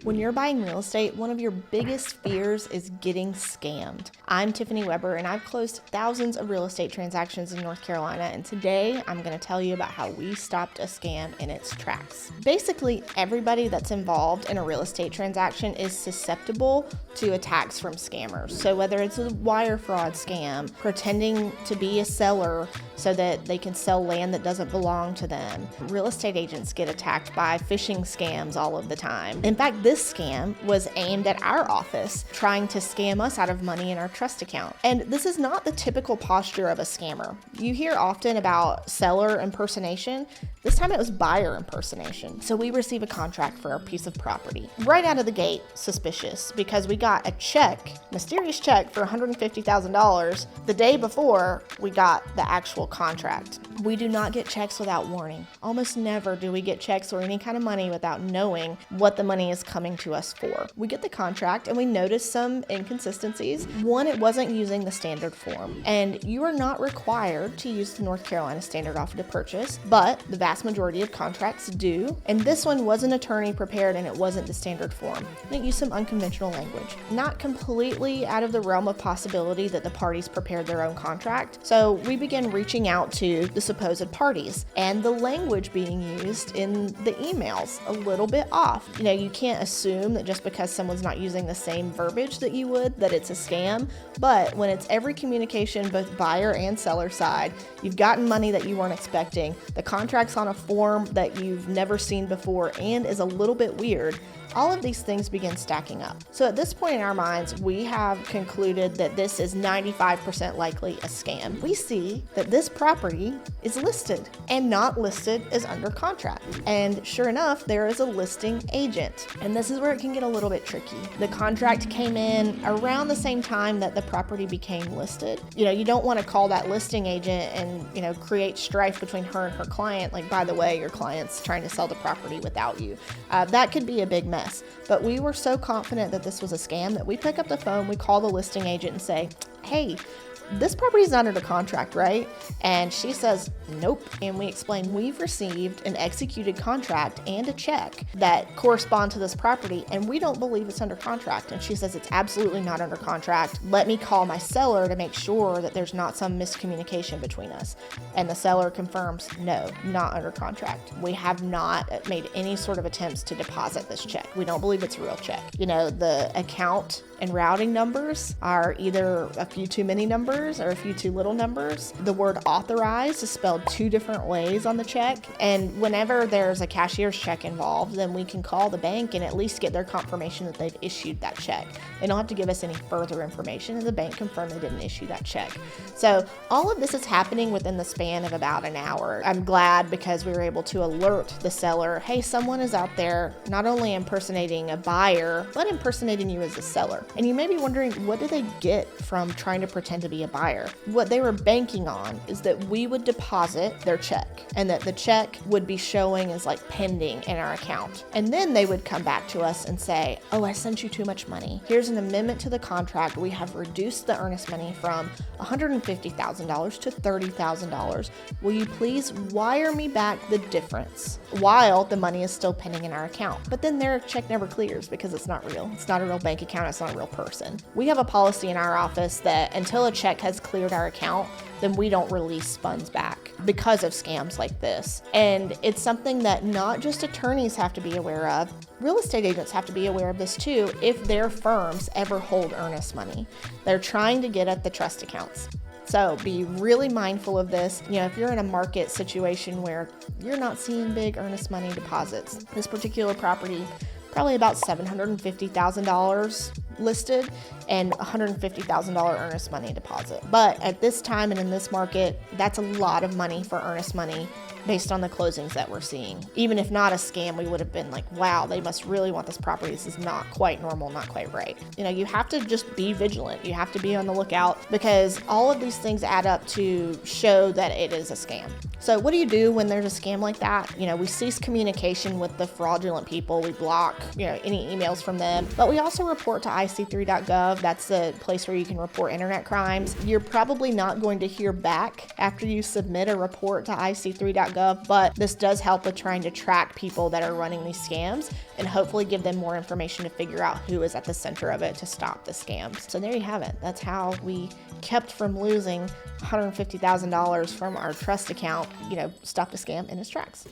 When you're buying real estate, one of your biggest fears is getting scammed. I'm Tiffany Weber, and I've closed thousands of real estate transactions in North Carolina, and today I'm going to tell you about how we stopped a scam in its tracks. Basically, everybody that's involved in a real estate transaction is susceptible to attacks from scammers. So whether it's a wire fraud scam, pretending to be a seller so that they can sell land that doesn't belong to them, real estate agents get attacked by phishing scams all of the time. In fact, this scam was aimed at our office, trying to scam us out of money in our trust account. And this is not the typical posture of a scammer. You hear often about seller impersonation. This time it was buyer impersonation. So we receive a contract for a piece of property. Right out of the gate, suspicious, because we got a check, mysterious check for $150,000 the day before we got the actual contract. We do not get checks without warning. Almost never do we get checks or any kind of money without knowing what the money is coming to us for. We get the contract and we notice some inconsistencies. One, it wasn't using the standard form, and you are not required to use the North Carolina standard offer to purchase, but the vast majority of contracts do. And this one was an attorney prepared and it wasn't the standard form. It used some unconventional language. Not completely out of the realm of possibility that the parties prepared their own contract. So we began reaching out to the supposed parties, and the language being used in the emails a little bit off. You can't assume that just because someone's not using the same verbiage that you would, that it's a scam. But when it's every communication, both buyer and seller side, you've gotten money that you weren't expecting, the contract's on a form that you've never seen before and is a little bit weird, all of these things begin stacking up. So at this point in our minds, we have concluded that this is 95% likely a scam. We see that this property is listed and not listed as under contract. And sure enough, there is a listing agent. And this is where it can get a little bit tricky. The contract came in around the same time that the property became listed. You don't want to call that listing agent and, create strife between her and her client. Like, by the way, your client's trying to sell the property without you. That could be a big mess. But we were so confident that this was a scam that we pick up the phone, we call the listing agent and say, hey, this property's not under contract, right? And she says, nope. And we explain, we've received an executed contract and a check that correspond to this property, and we don't believe it's under contract. And she says, it's absolutely not under contract. Let me call my seller to make sure that there's not some miscommunication between us. And the seller confirms, no, not under contract. We have not made any sort of attempts to deposit this check. We don't believe it's a real check. The account and routing numbers are either a few too many numbers or a few too little numbers. The word authorized is spelled two different ways on the check. And whenever there's a cashier's check involved, then we can call the bank and at least get their confirmation that they've issued that check. They don't have to give us any further information, and the bank confirmed they didn't issue that check. So all of this is happening within the span of about an hour. I'm glad because we were able to alert the seller, hey, someone is out there not only impersonating a buyer, but impersonating you as a seller. And you may be wondering, what do they get from trying to pretend to be a buyer? What they were banking on is that we would deposit their check and that the check would be showing as like pending in our account. And then they would come back to us and say, oh, I sent you too much money. Here's an amendment to the contract. We have reduced the earnest money from $150,000 to $30,000. Will you please wire me back the difference while the money is still pending in our account? But then their check never clears because it's not real. It's not a real bank account. It's not a real person. We have a policy in our office that until a check has cleared our account, then we don't release funds back because of scams like this. And it's something that not just attorneys have to be aware of, real estate agents have to be aware of this too if their firms ever hold earnest money. They're trying to get at the trust accounts. So be really mindful of this. If you're in a market situation where you're not seeing big earnest money deposits, this particular property, probably about $750,000 listed and $150,000 earnest money deposit. But at this time and in this market, that's a lot of money for earnest money based on the closings that we're seeing. Even if not a scam, we would have been like, wow, they must really want this property. This is not quite normal, not quite right. You have to just be vigilant. You have to be on the lookout because all of these things add up to show that it is a scam. So what do you do when there's a scam like that? We cease communication with the fraudulent people. We block, any emails from them, but we also report to ic3.gov ict.gov. That's the place where you can report internet crimes. You're probably not going to hear back after you submit a report to ic3.gov, but this does help with trying to track people that are running these scams and hopefully give them more information to figure out who is at the center of it to stop the scams. So there you have it. That's how we kept from losing $150,000 from our trust account, stopped a scam in its tracks.